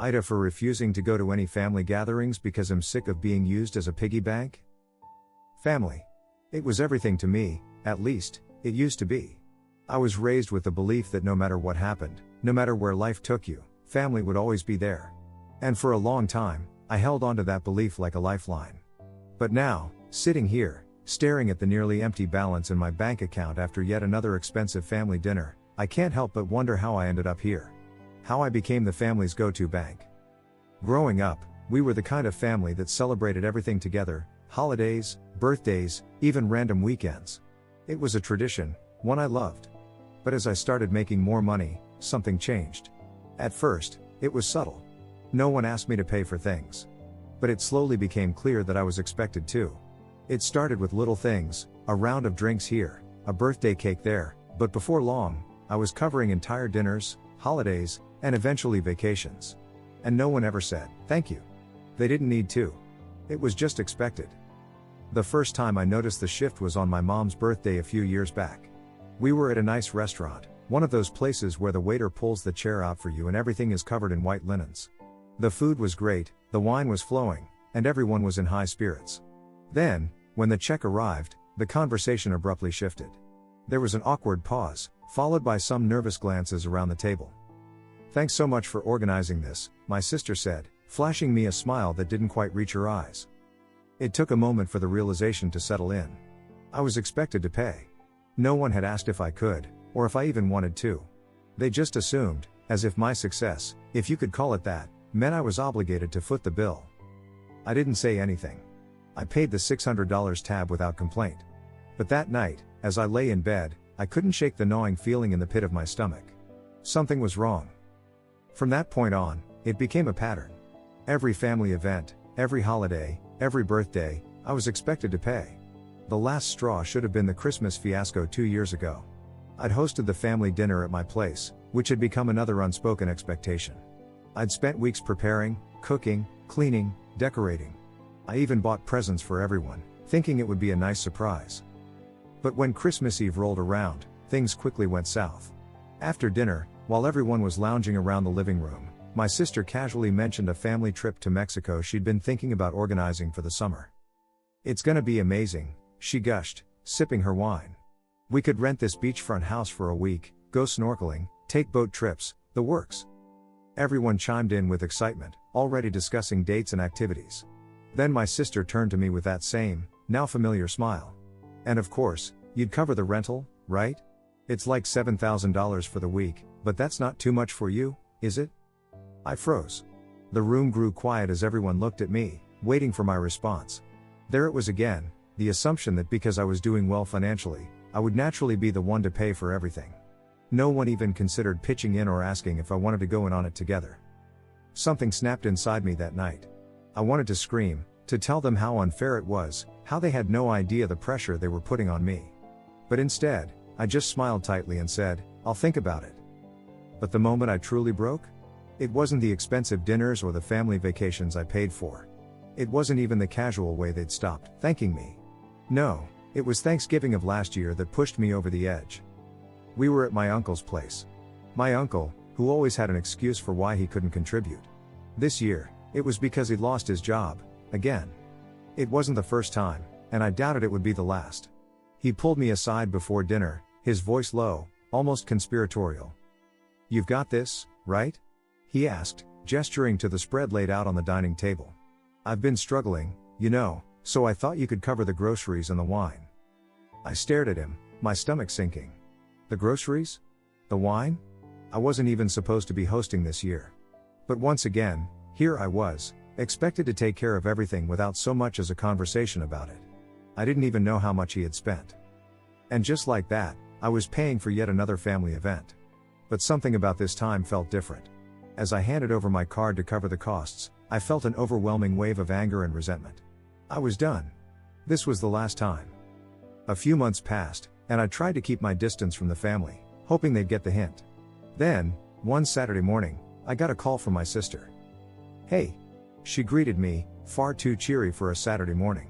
AITA for refusing to go to any family gatherings because I'm sick of being used as a piggy bank? Family. It was everything to me, at least, it used to be. I was raised with the belief that no matter what happened, no matter where life took you, family would always be there. And for a long time, I held onto that belief like a lifeline. But now, sitting here, staring at the nearly empty balance in my bank account after yet another expensive family dinner, I can't help but wonder how I ended up here. How I became the family's go-to bank. Growing up, we were the kind of family that celebrated everything together, holidays, birthdays, even random weekends. It was a tradition, one I loved. But as I started making more money, something changed. At first, it was subtle. No one asked me to pay for things. But it slowly became clear that I was expected to. It started with little things, a round of drinks here, a birthday cake there, but before long, I was covering entire dinners, holidays, and eventually vacations. And no one ever said, thank you. They didn't need to. It was just expected. The first time I noticed the shift was on my mom's birthday a few years back. We were at a nice restaurant, one of those places where the waiter pulls the chair out for you and everything is covered in white linens. The food was great, the wine was flowing, and everyone was in high spirits. Then, when the check arrived, the conversation abruptly shifted. There was an awkward pause, followed by some nervous glances around the table. Thanks so much for organizing this, my sister said, flashing me a smile that didn't quite reach her eyes. It took a moment for the realization to settle in. I was expected to pay. No one had asked if I could, or if I even wanted to. They just assumed, as if my success, if you could call it that, meant I was obligated to foot the bill. I didn't say anything. I paid the $600 tab without complaint. But that night, as I lay in bed, I couldn't shake the gnawing feeling in the pit of my stomach. Something was wrong. From that point on, it became a pattern. Every family event, every holiday, every birthday, I was expected to pay. The last straw should have been the Christmas fiasco 2 years ago. I'd hosted the family dinner at my place, which had become another unspoken expectation. I'd spent weeks preparing, cooking, cleaning, decorating. I even bought presents for everyone, thinking it would be a nice surprise. But when Christmas Eve rolled around, things quickly went south. After dinner, while everyone was lounging around the living room, my sister casually mentioned a family trip to Mexico she'd been thinking about organizing for the summer. It's gonna be amazing, she gushed, sipping her wine. We could rent this beachfront house for a week, go snorkeling, take boat trips, the works. Everyone chimed in with excitement, already discussing dates and activities. Then my sister turned to me with that same, now familiar smile. And of course, you'd cover the rental, right? It's like $7,000 for the week, but that's not too much for you, is it? I froze. The room grew quiet as everyone looked at me, waiting for my response. There it was again, the assumption that because I was doing well financially, I would naturally be the one to pay for everything. No one even considered pitching in or asking if I wanted to go in on it together. Something snapped inside me that night. I wanted to scream, to tell them how unfair it was, how they had no idea the pressure they were putting on me. But instead, I just smiled tightly and said, I'll think about it. But the moment I truly broke? It wasn't the expensive dinners or the family vacations I paid for. It wasn't even the casual way they'd stopped thanking me. No, it was Thanksgiving of last year that pushed me over the edge. We were at my uncle's place. My uncle, who always had an excuse for why he couldn't contribute. This year, it was because he'd lost his job, again. It wasn't the first time, and I doubted it would be the last. He pulled me aside before dinner, his voice low, almost conspiratorial. You've got this, right? He asked, gesturing to the spread laid out on the dining table. I've been struggling, you know, so I thought you could cover the groceries and the wine. I stared at him, my stomach sinking. The groceries? The wine? I wasn't even supposed to be hosting this year. But once again, here I was, expected to take care of everything without so much as a conversation about it. I didn't even know how much he had spent. And just like that, I was paying for yet another family event. But something about this time felt different. As I handed over my card to cover the costs, I felt an overwhelming wave of anger and resentment. I was done. This was the last time. A few months passed, and I tried to keep my distance from the family, hoping they'd get the hint. Then, one Saturday morning, I got a call from my sister. Hey. She greeted me, far too cheery for a Saturday morning.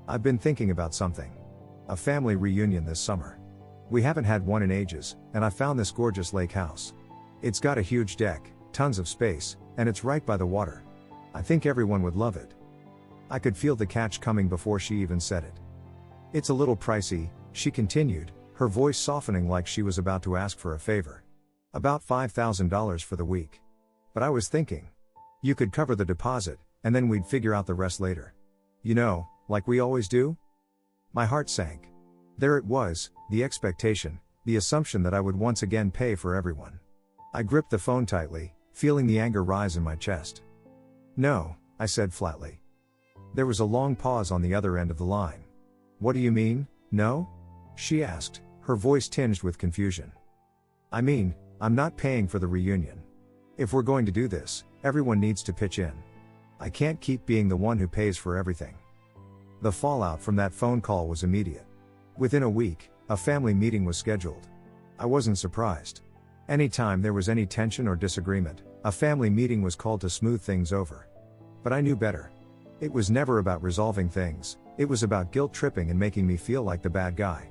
I've been thinking about something. A family reunion this summer. We haven't had one in ages, and I found this gorgeous lake house. It's got a huge deck, tons of space, and it's right by the water. I think everyone would love it." I could feel the catch coming before she even said it. "It's a little pricey," she continued, her voice softening like she was about to ask for a favor. "About $5,000 for the week. But I was thinking, you could cover the deposit, and then we'd figure out the rest later. You know, like we always do?" My heart sank. There it was, the expectation, the assumption that I would once again pay for everyone. I gripped the phone tightly, feeling the anger rise in my chest. "No," I said flatly. There was a long pause on the other end of the line. "What do you mean, no?" she asked, her voice tinged with confusion. "I mean, I'm not paying for the reunion. If we're going to do this, everyone needs to pitch in. I can't keep being the one who pays for everything." The fallout from that phone call was immediate. Within a week, a family meeting was scheduled. I wasn't surprised. Anytime there was any tension or disagreement, a family meeting was called to smooth things over. But I knew better. It was never about resolving things, it was about guilt-tripping and making me feel like the bad guy.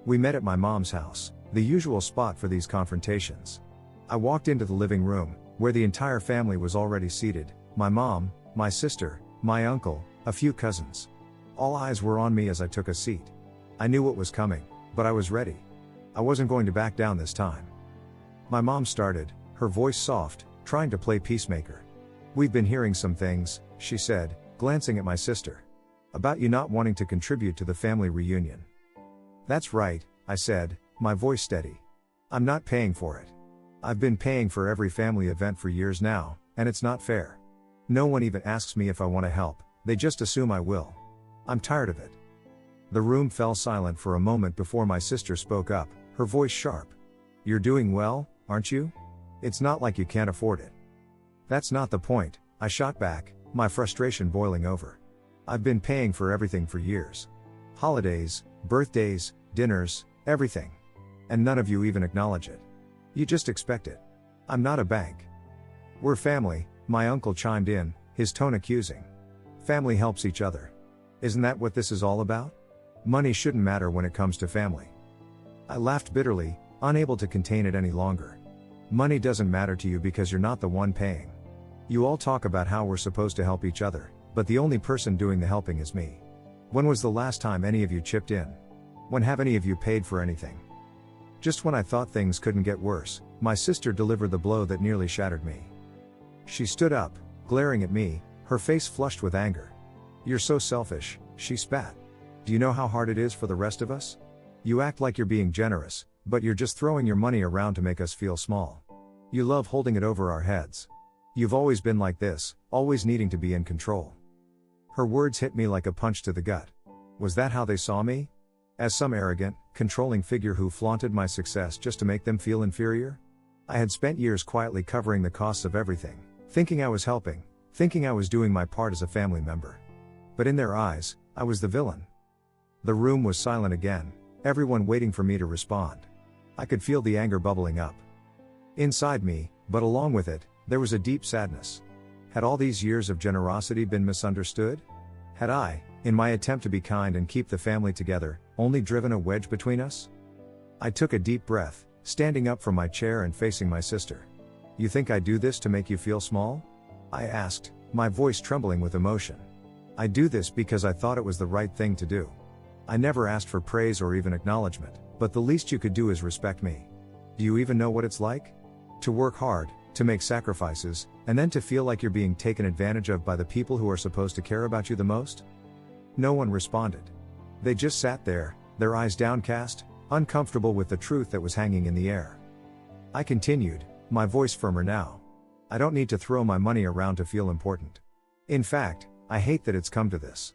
We met at my mom's house, the usual spot for these confrontations. I walked into the living room, where the entire family was already seated, my mom, my sister, my uncle, a few cousins. All eyes were on me as I took a seat. I knew what was coming, but I was ready. I wasn't going to back down this time. My mom started, her voice soft, trying to play peacemaker. "We've been hearing some things," she said, glancing at my sister. "About you not wanting to contribute to the family reunion." "That's right," I said, my voice steady. "I'm not paying for it. I've been paying for every family event for years now, and it's not fair. No one even asks me if I want to help, they just assume I will. I'm tired of it." The room fell silent for a moment before my sister spoke up, her voice sharp. "You're doing well, aren't you? It's not like you can't afford it." "That's not the point," I shot back, my frustration boiling over. "I've been paying for everything for years. Holidays, birthdays, dinners, everything. And none of you even acknowledge it. You just expect it. I'm not a bank." "We're family," my uncle chimed in, his tone accusing. "Family helps each other. Isn't that what this is all about? Money shouldn't matter when it comes to family." I laughed bitterly, unable to contain it any longer. "Money doesn't matter to you because you're not the one paying. You all talk about how we're supposed to help each other, but the only person doing the helping is me. When was the last time any of you chipped in? When have any of you paid for anything?" Just when I thought things couldn't get worse, my sister delivered the blow that nearly shattered me. She stood up, glaring at me, her face flushed with anger. "You're so selfish," she spat. "Do you know how hard it is for the rest of us? You act like you're being generous, but you're just throwing your money around to make us feel small. You love holding it over our heads. You've always been like this, always needing to be in control." Her words hit me like a punch to the gut. Was that how they saw me? As some arrogant, controlling figure who flaunted my success just to make them feel inferior? I had spent years quietly covering the costs of everything, thinking I was helping, thinking I was doing my part as a family member. But in their eyes, I was the villain. The room was silent again, everyone waiting for me to respond. I could feel the anger bubbling up inside me, but along with it, there was a deep sadness. Had all these years of generosity been misunderstood? Had I, in my attempt to be kind and keep the family together, only driven a wedge between us? I took a deep breath, standing up from my chair and facing my sister. "You think I do this to make you feel small?" I asked, my voice trembling with emotion. "I do this because I thought it was the right thing to do. I never asked for praise or even acknowledgement, but the least you could do is respect me. Do you even know what it's like? To work hard, to make sacrifices, and then to feel like you're being taken advantage of by the people who are supposed to care about you the most?" No one responded. They just sat there, their eyes downcast, uncomfortable with the truth that was hanging in the air. I continued, my voice firmer now. "I don't need to throw my money around to feel important. In fact, I hate that it's come to this.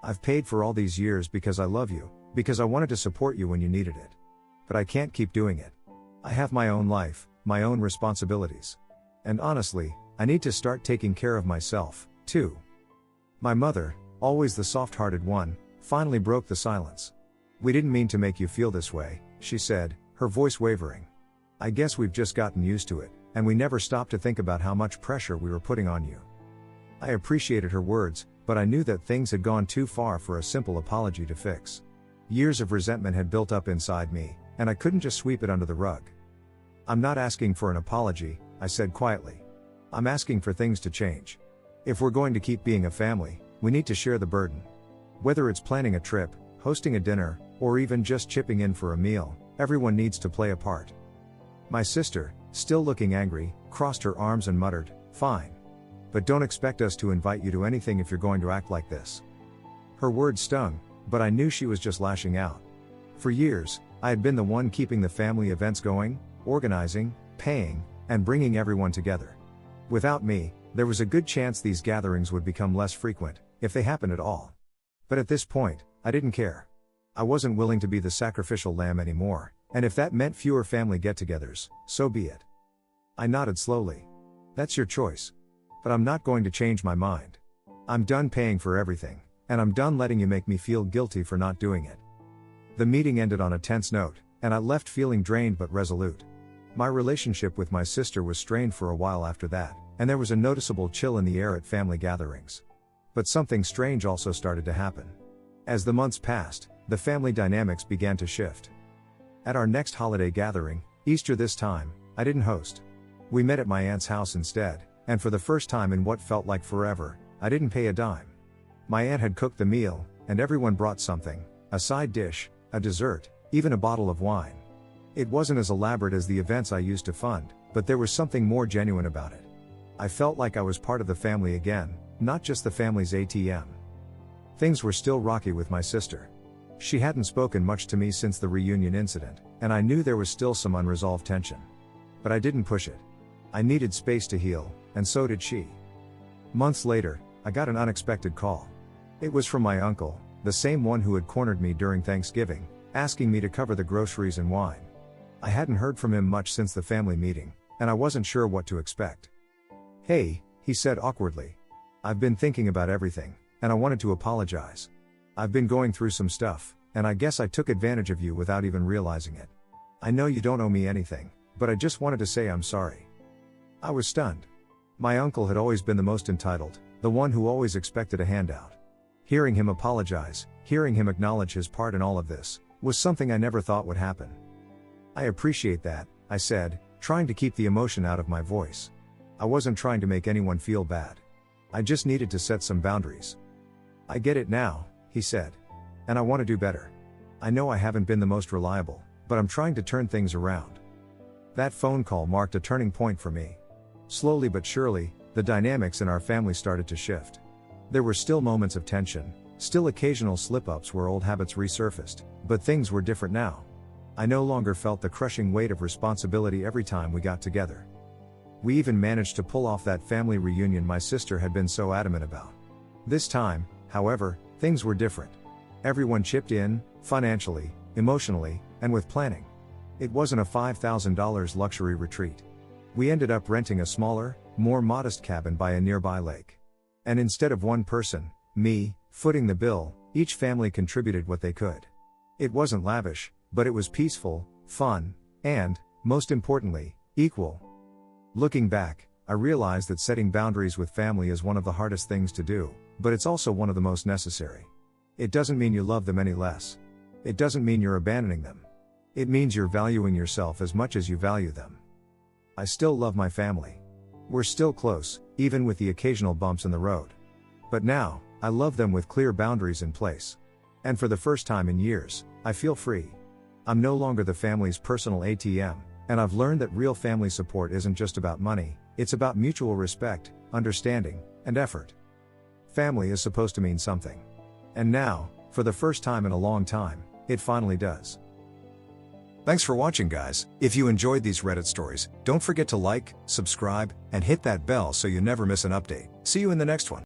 I've paid for all these years because I love you, because I wanted to support you when you needed it. But I can't keep doing it. I have my own life, my own responsibilities. And honestly, I need to start taking care of myself, too." My mother, always the soft-hearted one, finally broke the silence. "We didn't mean to make you feel this way," she said, her voice wavering. "I guess we've just gotten used to it, and we never stopped to think about how much pressure we were putting on you." I appreciated her words, but I knew that things had gone too far for a simple apology to fix. Years of resentment had built up inside me, and I couldn't just sweep it under the rug. "I'm not asking for an apology," I said quietly. I'm asking for things to change. If we're going to keep being a family, we need to share the burden. Whether it's planning a trip, hosting a dinner, or even just chipping in for a meal, everyone needs to play a part. My sister, still looking angry, crossed her arms and muttered, "Fine. But don't expect us to invite you to anything if you're going to act like this." Her words stung, but I knew she was just lashing out. For years, I had been the one keeping the family events going, organizing, paying, and bringing everyone together. Without me, there was a good chance these gatherings would become less frequent, if they happened at all. But at this point, I didn't care. I wasn't willing to be the sacrificial lamb anymore, and if that meant fewer family get-togethers, so be it. I nodded slowly. That's your choice. But I'm not going to change my mind. I'm done paying for everything, and I'm done letting you make me feel guilty for not doing it. The meeting ended on a tense note, and I left feeling drained but resolute. My relationship with my sister was strained for a while after that, and there was a noticeable chill in the air at family gatherings. But something strange also started to happen. As the months passed, the family dynamics began to shift. At our next holiday gathering, Easter this time, I didn't host. We met at my aunt's house instead, and for the first time in what felt like forever, I didn't pay a dime. My aunt had cooked the meal, and everyone brought something, a side dish, a dessert, even a bottle of wine. It wasn't as elaborate as the events I used to fund, but there was something more genuine about it. I felt like I was part of the family again, not just the family's ATM. Things were still rocky with my sister. She hadn't spoken much to me since the reunion incident, and I knew there was still some unresolved tension. But I didn't push it. I needed space to heal, and so did she. Months later, I got an unexpected call. It was from my uncle, the same one who had cornered me during Thanksgiving, asking me to cover the groceries and wine. I hadn't heard from him much since the family meeting, and I wasn't sure what to expect. "Hey," he said awkwardly. "I've been thinking about everything, and I wanted to apologize. I've been going through some stuff, and I guess I took advantage of you without even realizing it. I know you don't owe me anything, but I just wanted to say I'm sorry." I was stunned. My uncle had always been the most entitled, the one who always expected a handout. Hearing him apologize, hearing him acknowledge his part in all of this, was something I never thought would happen. "I appreciate that," I said, trying to keep the emotion out of my voice. I wasn't trying to make anyone feel bad. I just needed to set some boundaries. "I get it now," he said. "And I want to do better. I know I haven't been the most reliable, but I'm trying to turn things around." That phone call marked a turning point for me. Slowly but surely, the dynamics in our family started to shift. There were still moments of tension, still occasional slip-ups where old habits resurfaced, but things were different now. I no longer felt the crushing weight of responsibility every time we got together. We even managed to pull off that family reunion my sister had been so adamant about. This time, however, things were different. Everyone chipped in, financially, emotionally, and with planning. It wasn't a $5,000 luxury retreat. We ended up renting a smaller, more modest cabin by a nearby lake. And instead of one person, me, footing the bill, each family contributed what they could. It wasn't lavish, but it was peaceful, fun, and, most importantly, equal. Looking back, I realized that setting boundaries with family is one of the hardest things to do, but it's also one of the most necessary. It doesn't mean you love them any less. It doesn't mean you're abandoning them. It means you're valuing yourself as much as you value them. I still love my family. We're still close, even with the occasional bumps in the road. But now, I love them with clear boundaries in place. And for the first time in years, I feel free. I'm no longer the family's personal ATM, and I've learned that real family support isn't just about money, it's about mutual respect, understanding, and effort. Family is supposed to mean something. And now, for the first time in a long time, it finally does. Thanks for watching, guys. If you enjoyed these Reddit stories, don't forget to like, subscribe, and hit that bell so you never miss an update. See you in the next one.